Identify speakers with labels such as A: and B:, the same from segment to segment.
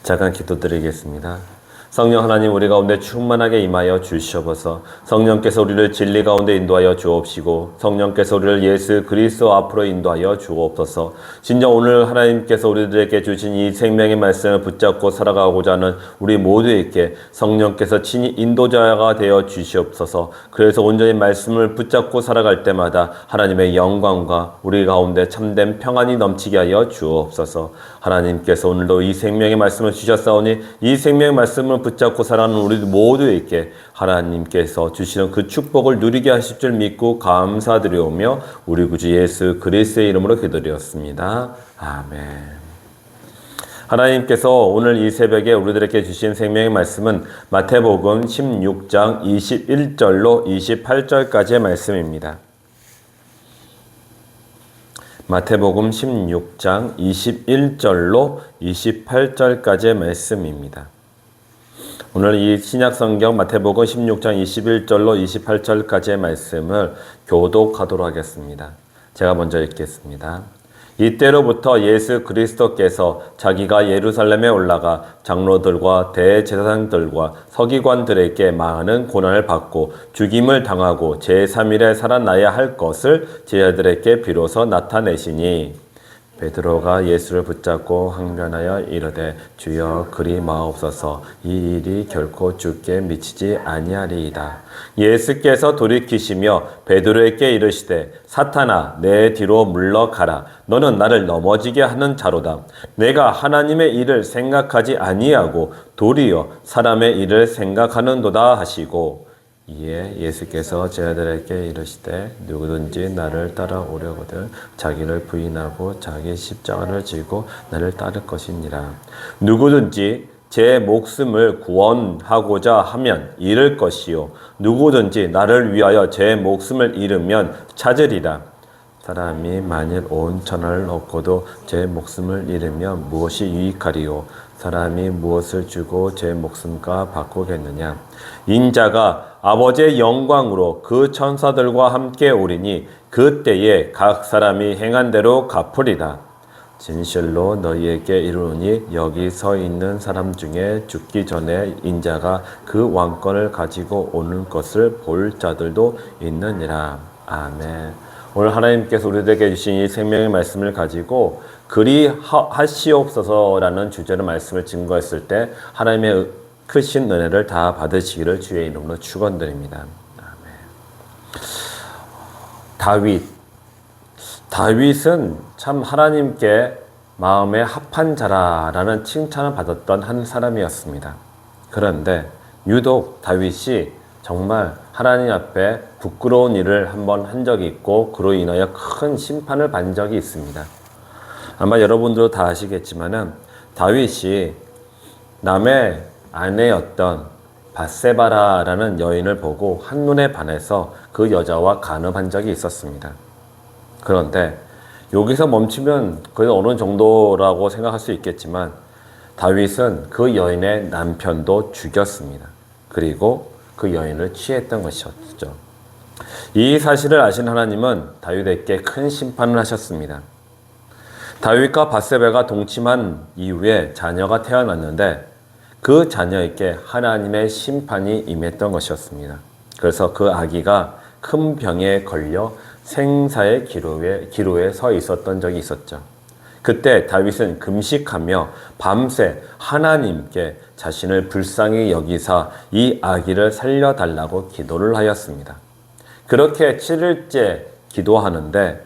A: 잠깐 기도드리겠습니다. 성령 하나님, 우리 가운데 충만하게 임하여 주시옵소서. 성령께서 우리를 진리 가운데 인도하여 주옵시고 성령께서 우리를 예수 그리스도 앞으로 인도하여 주옵소서. 진정 오늘 하나님께서 우리들에게 주신 이 생명의 말씀을 붙잡고 살아가고자 하는 우리 모두에게 성령께서 친히 인도자가 되어 주시옵소서. 그래서 온전히 말씀을 붙잡고 살아갈 때마다 하나님의 영광과 우리 가운데 참된 평안이 넘치게 하여 주옵소서. 하나님께서 오늘도 이 생명의 말씀을 주셨사오니 이 생명의 말씀을 붙잡고 살아가는 우리 모두에게 하나님께서 주시는 그 축복을 누리게 하실 줄 믿고 감사드리오며 우리 구주 예수 그리스도의 이름으로 기도드렸습니다. 아멘. 하나님께서 오늘 이 새벽에 우리들에게 주신 생명의 말씀은 마태복음 16장 21절로 28절까지의 말씀입니다. 마태복음 16장 21절로 28절까지의 말씀입니다. 오늘 이 신약성경 마태복음 16장 21절로 28절까지의 말씀을 교독하도록 하겠습니다. 제가 먼저 읽겠습니다. 이때로부터 예수 그리스도께서 자기가 예루살렘에 올라가 장로들과 대제사장들과 서기관들에게 많은 고난을 받고 죽임을 당하고 제3일에 살아나야 할 것을 제자들에게 비로소 나타내시니 베드로가 예수를 붙잡고 항변하여 이르되 주여 그리 마옵소서 이 일이 결코 주께 미치지 아니하리이다. 예수께서 돌이키시며 베드로에게 이르시되 사탄아 내 뒤로 물러가라. 너는 나를 넘어지게 하는 자로다. 내가 하나님의 일을 생각하지 아니하고 도리어 사람의 일을 생각하는도다 하시고 이에 예수께서 제자들에게 이르시되 누구든지 나를 따라오려거든 자기를 부인하고 자기 십자가를 지고 나를 따를 것이니라. 누구든지 제 목숨을 구원하고자 하면 잃을 것이요 누구든지 나를 위하여 제 목숨을 잃으면 찾으리라. 사람이 만일 온 천하를 얻고도 제 목숨을 잃으면 무엇이 유익하리요? 사람이 무엇을 주고 제 목숨과 바꾸겠느냐? 인자가 아버지의 영광으로 그 천사들과 함께 오리니 그때에 각 사람이 행한 대로 갚으리라. 진실로 너희에게 이르노니 여기 서 있는 사람 중에 죽기 전에 인자가 그 왕권을 가지고 오는 것을 볼 자들도 있느니라. 아멘. 오늘 하나님께서 우리에게 주신 이 생명의 말씀을 가지고 그리 하시옵소서라는 주제로 말씀을 증거했을 때 하나님의 크신 은혜를 다 받으시기를 주의 이름으로 축원드립니다. 아멘. 다윗은 참 하나님께 마음에 합한 자라라는 칭찬을 받았던 한 사람이었습니다. 그런데 유독 다윗이 정말 하나님 앞에 부끄러운 일을 한번 한 적이 있고 그로 인하여 큰 심판을 받은 적이 있습니다. 아마 여러분들도 다 아시겠지만은 다윗이 남의 아내였던 밧세바라라는 여인을 보고 한눈에 반해서 그 여자와 간음한 적이 있었습니다. 그런데 여기서 멈추면 거의 어느 정도라고 생각할 수 있겠지만 다윗은 그 여인의 남편도 죽였습니다. 그리고 그 여인을 취했던 것이었죠. 이 사실을 아신 하나님은 다윗에게 큰 심판을 하셨습니다. 다윗과 밧세바가 동침한 이후에 자녀가 태어났는데 그 자녀에게 하나님의 심판이 임했던 것이었습니다. 그래서 그 아기가 큰 병에 걸려 생사의 기로에 서 있었던 적이 있었죠. 그때 다윗은 금식하며 밤새 하나님께 자신을 불쌍히 여기사 이 아기를 살려달라고 기도를 하였습니다. 그렇게 7일째 기도하는데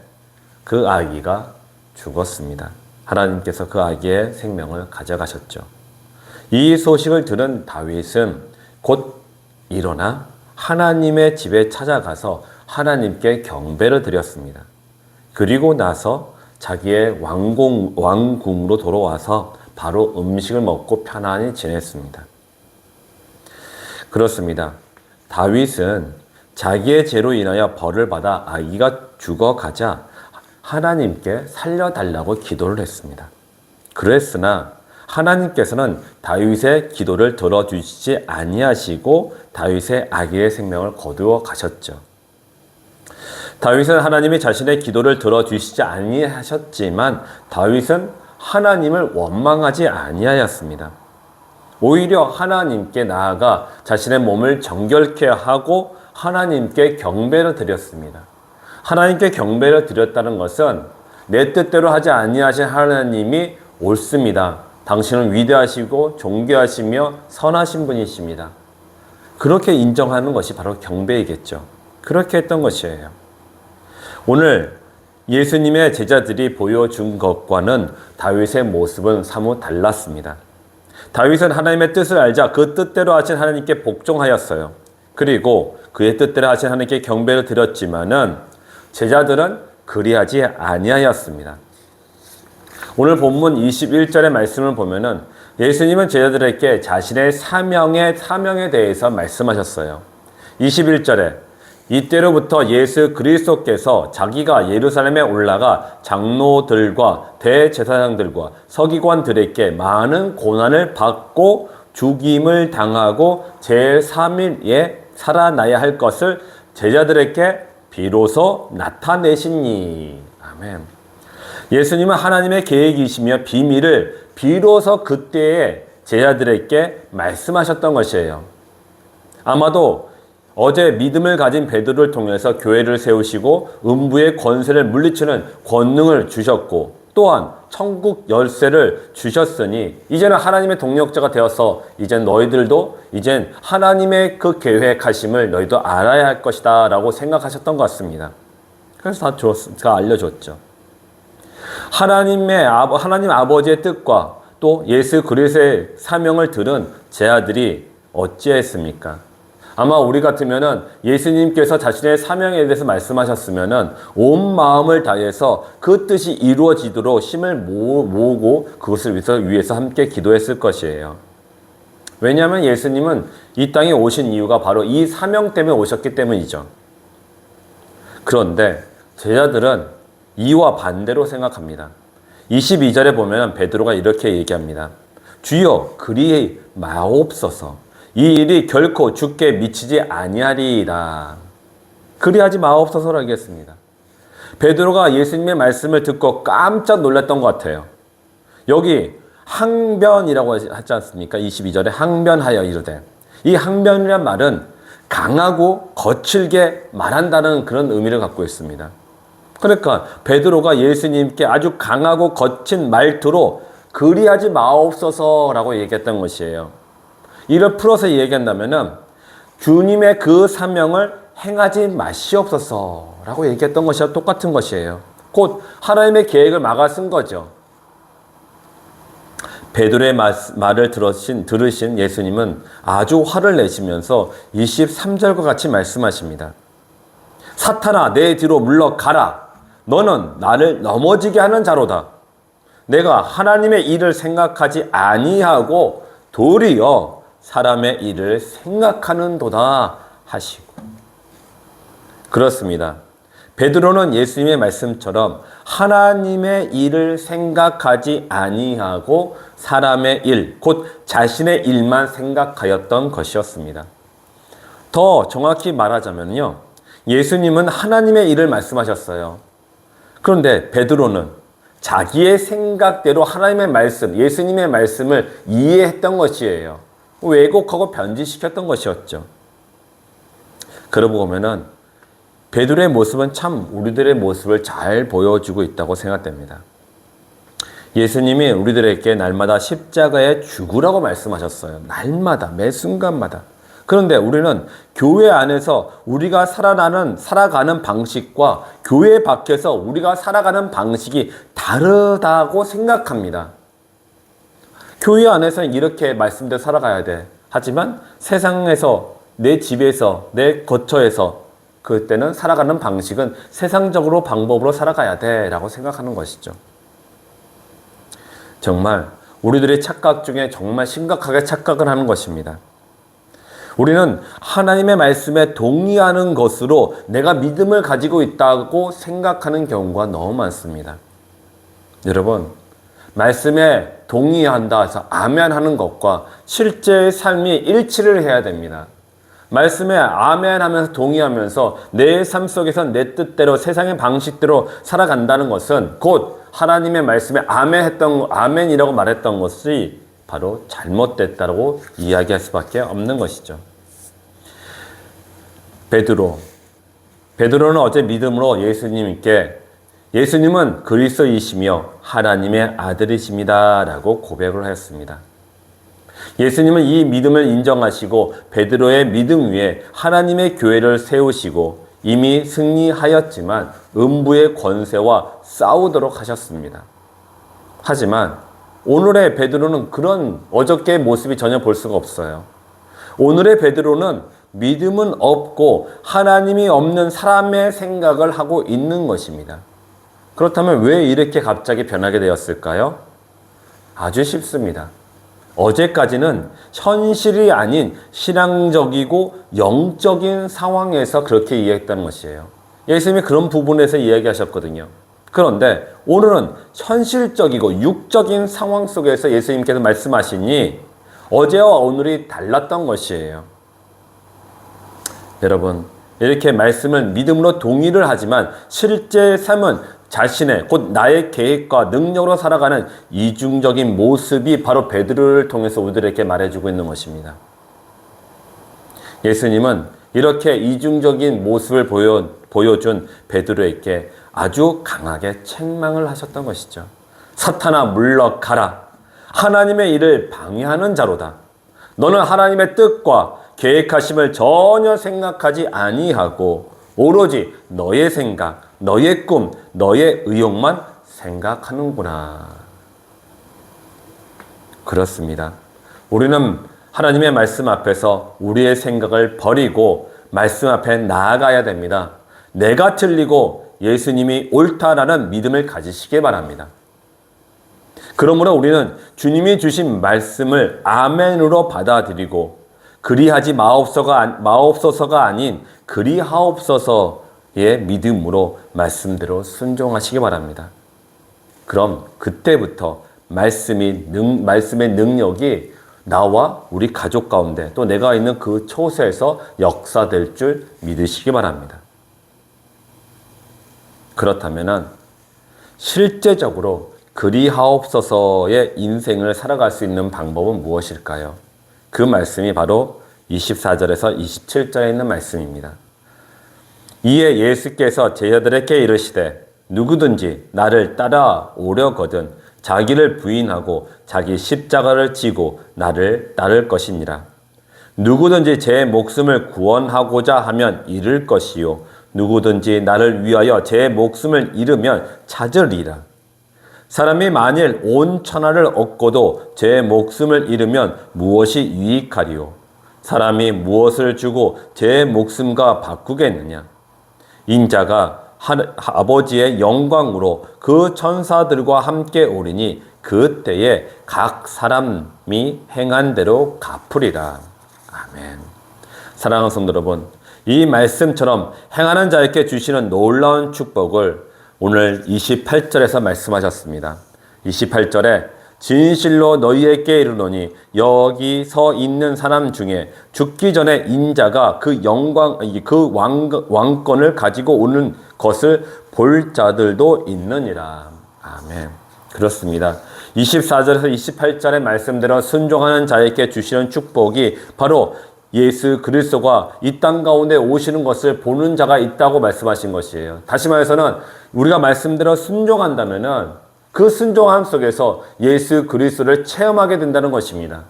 A: 그 아기가 죽었습니다. 하나님께서 그 아기의 생명을 가져가셨죠. 이 소식을 들은 다윗은 곧 일어나 하나님의 집에 찾아가서 하나님께 경배를 드렸습니다. 그리고 나서 자기의 왕궁으로 돌아와서 바로 음식을 먹고 편안히 지냈습니다. 그렇습니다. 다윗은 자기의 죄로 인하여 벌을 받아 아기가 죽어가자 하나님께 살려달라고 기도를 했습니다. 그랬으나 하나님께서는 다윗의 기도를 들어주시지 아니하시고 다윗의 아기의 생명을 거두어 가셨죠. 다윗은 하나님이 자신의 기도를 들어주시지 아니하셨지만 다윗은 하나님을 원망하지 아니하였습니다. 오히려 하나님께 나아가 자신의 몸을 정결케 하고 하나님께 경배를 드렸습니다. 하나님께 경배를 드렸다는 것은 내 뜻대로 하지 아니하신 하나님이 옳습니다. 당신은 위대하시고 존귀하시며 선하신 분이십니다. 그렇게 인정하는 것이 바로 경배이겠죠. 그렇게 했던 것이에요. 오늘 예수님의 제자들이 보여준 것과는 다윗의 모습은 사뭇 달랐습니다. 다윗은 하나님의 뜻을 알자 그 뜻대로 하신 하나님께 복종하였어요. 그리고 그의 뜻대로 하신 하나님께 경배를 드렸지만은 제자들은 그리하지 아니하였습니다. 오늘 본문 21절의 말씀을 보면은 예수님은 제자들에게 자신의 사명에 대해서 말씀하셨어요. 21절에 이때로부터 예수 그리스도께서 자기가 예루살렘에 올라가 장로들과 대제사장들과 서기관들에게 많은 고난을 받고 죽임을 당하고 제3일에 살아나야 할 것을 제자들에게 비로소 나타내시니. 아멘. 예수님은 하나님의 계획이시며 비밀을 비로소 그때에 제자들에게 말씀하셨던 것이에요. 아마도 어제 믿음을 가진 베드로를 통해서 교회를 세우시고 음부의 권세를 물리치는 권능을 주셨고 또한 천국 열쇠를 주셨으니 이제는 하나님의 동력자가 되어서 이제 너희들도 이젠 하나님의 그 계획하심을 너희도 알아야 할 것이다 라고 생각하셨던 것 같습니다. 그래서 다 알려줬죠. 하나님 아버지의 뜻과 또 예수 그리스도의 사명을 들은 제 아들이 어찌했습니까? 아마 우리 같으면은 예수님께서 자신의 사명에 대해서 말씀하셨으면은 온 마음을 다해서 그 뜻이 이루어지도록 힘을 모으고 그것을 위해서 함께 기도했을 것이에요. 왜냐하면 예수님은 이 땅에 오신 이유가 바로 이 사명 때문에 오셨기 때문이죠. 그런데 제자들은 이와 반대로 생각합니다. 22절에 보면 베드로가 이렇게 얘기합니다. 주여 그리 마옵소서. 이 일이 결코 주께 미치지 아니하리이다. 그리하지 마옵소서라고 하겠습니다. 베드로가 예수님의 말씀을 듣고 깜짝 놀랐던 것 같아요. 여기 항변이라고 하지 않습니까? 22절에 항변하여 이르되. 이 항변이란 말은 강하고 거칠게 말한다는 그런 의미를 갖고 있습니다. 그러니까 베드로가 예수님께 아주 강하고 거친 말투로 그리하지 마옵소서라고 얘기했던 것이에요. 이를 풀어서 얘기한다면은 주님의 그 사명을 행하지 마시옵소서라고 얘기했던 것이와 똑같은 것이에요. 곧 하나님의 계획을 막아쓴 거죠. 베드로의 말을 들으신 예수님은 아주 화를 내시면서 23절과 같이 말씀하십니다. 사탄아 내 뒤로 물러가라. 너는 나를 넘어지게 하는 자로다. 내가 하나님의 일을 생각하지 아니하고 도리어 사람의 일을 생각하는도다 하시고. 그렇습니다. 베드로는 예수님의 말씀처럼 하나님의 일을 생각하지 아니하고 사람의 일, 곧 자신의 일만 생각하였던 것이었습니다. 더 정확히 말하자면요, 예수님은 하나님의 일을 말씀하셨어요. 그런데 베드로는 자기의 생각대로 하나님의 말씀, 예수님의 말씀을 이해했던 것이에요. 왜곡하고 변질시켰던 것이었죠. 그러고 보면은 베드로의 모습은 참 우리들의 모습을 잘 보여주고 있다고 생각됩니다. 예수님이 우리들에게 날마다 십자가에 죽으라고 말씀하셨어요. 날마다, 매 순간마다. 그런데 우리는 교회 안에서 우리가 살아가는 방식과 교회 밖에서 우리가 살아가는 방식이 다르다고 생각합니다. 교회 안에서는 이렇게 말씀대로 살아가야 돼. 하지만 세상에서, 내 집에서, 내 거처에서 그때는 살아가는 방식은 세상적으로 방법으로 살아가야 돼 라고 생각하는 것이죠. 정말 우리들의 착각 중에 정말 심각하게 착각을 하는 것입니다. 우리는 하나님의 말씀에 동의하는 것으로 내가 믿음을 가지고 있다고 생각하는 경우가 너무 많습니다. 여러분, 말씀에 동의한다 해서 아멘하는 것과 실제의 삶이 일치를 해야 됩니다. 말씀에 아멘하면서 동의하면서 내 삶 속에서 내 뜻대로 세상의 방식대로 살아간다는 것은 곧 하나님의 말씀에 아멘이라고 말했던 것이 바로 잘못됐다고 이야기할 수밖에 없는 것이죠. 베드로는 어제 믿음으로 예수님은 그리스도이시며 하나님의 아들이십니다 라고 고백을 하였습니다. 예수님은 이 믿음을 인정하시고 베드로의 믿음 위에 하나님의 교회를 세우시고 이미 승리하였지만 음부의 권세와 싸우도록 하셨습니다. 하지만 오늘의 베드로는 그런 어저께의 모습이 전혀 볼 수가 없어요. 오늘의 베드로는 믿음은 없고 하나님이 없는 사람의 생각을 하고 있는 것입니다. 그렇다면 왜 이렇게 갑자기 변하게 되었을까요? 아주 쉽습니다. 어제까지는 현실이 아닌 신앙적이고 영적인 상황에서 그렇게 이야기했다는 것이에요. 예수님이 그런 부분에서 이야기하셨거든요. 그런데 오늘은 현실적이고 육적인 상황 속에서 예수님께서 말씀하시니 어제와 오늘이 달랐던 것이에요. 여러분, 이렇게 말씀을 믿음으로 동의를 하지만 실제 삶은 자신의 곧 나의 계획과 능력으로 살아가는 이중적인 모습이 바로 베드로를 통해서 우리들에게 말해주고 있는 것입니다. 예수님은 이렇게 이중적인 모습을 보여준 베드로에게 아주 강하게 책망을 하셨던 것이죠. 사탄아 물러가라. 하나님의 일을 방해하는 자로다. 너는 하나님의 뜻과 계획하심을 전혀 생각하지 아니하고 오로지 너의 생각, 너의 꿈, 너의 의욕만 생각하는구나. 그렇습니다. 우리는 하나님의 말씀 앞에서 우리의 생각을 버리고 말씀 앞에 나아가야 됩니다. 내가 틀리고 예수님이 옳다라는 믿음을 가지시기 바랍니다. 그러므로 우리는 주님이 주신 말씀을 아멘으로 받아들이고 그리하지 마옵소서가 아닌 그리하옵소서의 믿음으로 말씀대로 순종하시기 바랍니다. 그럼 그때부터 말씀의 능력이 나와 우리 가족 가운데 또 내가 있는 그 처소에서 역사될 줄 믿으시기 바랍니다. 그렇다면 실제적으로 그리하옵소서의 인생을 살아갈 수 있는 방법은 무엇일까요? 그 말씀이 바로 24절에서 27절에 있는 말씀입니다. 이에 예수께서 제자들에게 이르시되 누구든지 나를 따라오려거든 자기를 부인하고 자기 십자가를 지고 나를 따를 것이니라. 누구든지 제 목숨을 구원하고자 하면 잃을 것이요 누구든지 나를 위하여 제 목숨을 잃으면 찾으리라. 사람이 만일 온 천하를 얻고도 제 목숨을 잃으면 무엇이 유익하리요? 사람이 무엇을 주고 제 목숨과 바꾸겠느냐? 인자가 아버지의 영광으로 그 천사들과 함께 오리니 그때에 각 사람이 행한 대로 갚으리라. 아멘. 사랑하는 성도 여러분, 이 말씀처럼 행하는 자에게 주시는 놀라운 축복을 오늘 28절에서 말씀하셨습니다. 28절에 진실로 너희에게 이르노니 여기 서 있는 사람 중에 죽기 전에 인자가 그 영광, 그 왕권을 가지고 오는 것을 볼 자들도 있느니라. 아멘. 그렇습니다. 24절에서 28절의 말씀대로 순종하는 자에게 주시는 축복이 바로 예수 그리스도가 이 땅 가운데 오시는 것을 보는 자가 있다고 말씀하신 것이에요. 다시 말해서는 우리가 말씀대로 순종한다면은 그 순종함 속에서 예수 그리스도를 체험하게 된다는 것입니다.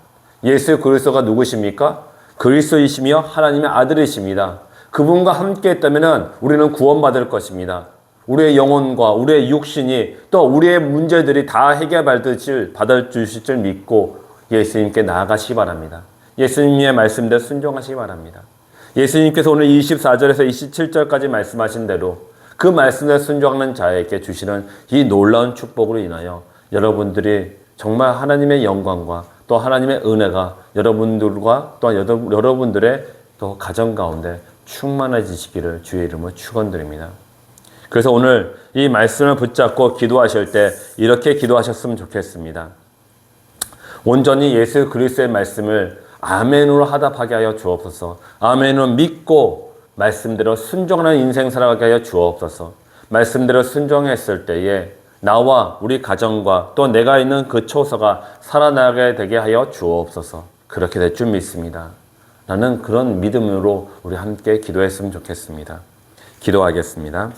A: 예수 그리스도가 누구십니까? 그리스도이시며 하나님의 아들이십니다. 그분과 함께 했다면은 우리는 구원받을 것입니다. 우리의 영혼과 우리의 육신이 또 우리의 문제들이 다 해결받을 주실 줄 믿고 예수님께 나아가시기 바랍니다. 예수님의 말씀대로 순종하시기 바랍니다. 예수님께서 오늘 24절에서 27절까지 말씀하신 대로 그 말씀에 순종하는 자에게 주시는 이 놀라운 축복으로 인하여 여러분들이 정말 하나님의 영광과 또 하나님의 은혜가 여러분들과 또 여러분들의 또 가정 가운데 충만해지시기를 주의 이름으로 축원드립니다. 그래서 오늘 이 말씀을 붙잡고 기도하실 때 이렇게 기도하셨으면 좋겠습니다. 온전히 예수 그리스도의 말씀을 아멘으로 하답하게 하여 주옵소서. 아멘으로 믿고 말씀대로 순종하는 인생 살아가게 하여 주옵소서. 말씀대로 순종했을 때에 나와 우리 가정과 또 내가 있는 그 처소가 살아나게 되게 하여 주옵소서. 그렇게 될 줄 믿습니다. 라는 그런 믿음으로 우리 함께 기도했으면 좋겠습니다. 기도하겠습니다.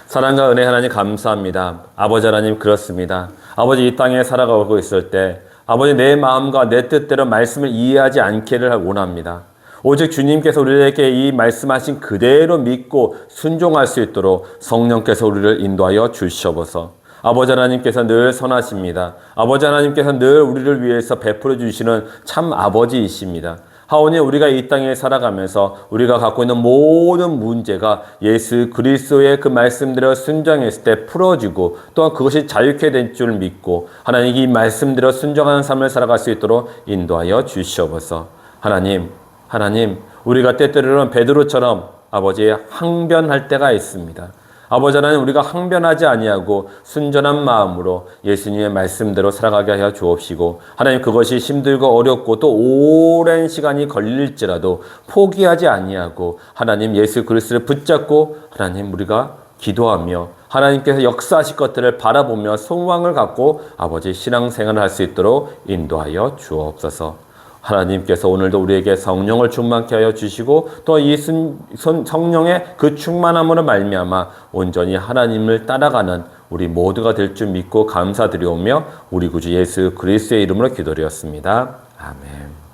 A: 사랑과 은혜 하나님 감사합니다. 아버지 하나님 그렇습니다. 아버지 이 땅에 살아가고 있을 때 아버지 내 마음과 내 뜻대로 말씀을 이해하지 않기를 원합니다. 오직 주님께서 우리에게 이 말씀하신 그대로 믿고 순종할 수 있도록 성령께서 우리를 인도하여 주시옵소서. 아버지 하나님께서 늘 선하십니다. 아버지 하나님께서 늘 우리를 위해서 베풀어 주시는 참 아버지이십니다. 하오니 우리가 이 땅에 살아가면서 우리가 갖고 있는 모든 문제가 예수 그리스도의 그 말씀대로 순종했을 때 풀어지고 또한 그것이 자유케 될 줄 믿고 하나님 이 말씀대로 순종하는 삶을 살아갈 수 있도록 인도하여 주시옵소서. 하나님 우리가 때때로는 베드로처럼 아버지의 항변할 때가 있습니다. 아버지 하나님 우리가 항변하지 아니하고 순전한 마음으로 예수님의 말씀대로 살아가게 하여 주옵시고 하나님 그것이 힘들고 어렵고 또 오랜 시간이 걸릴지라도 포기하지 아니하고 하나님 예수 그리스도를 붙잡고 하나님 우리가 기도하며 하나님께서 역사하실 것들을 바라보며 소망을 갖고 아버지 신앙생활을 할 수 있도록 인도하여 주옵소서. 하나님께서 오늘도 우리에게 성령을 충만케 하여 주시고 또 이 성령의 그 충만함으로 말미암아 온전히 하나님을 따라가는 우리 모두가 될 줄 믿고 감사드리오며 우리 구주 예수 그리스도의 이름으로 기도드렸습니다. 아멘.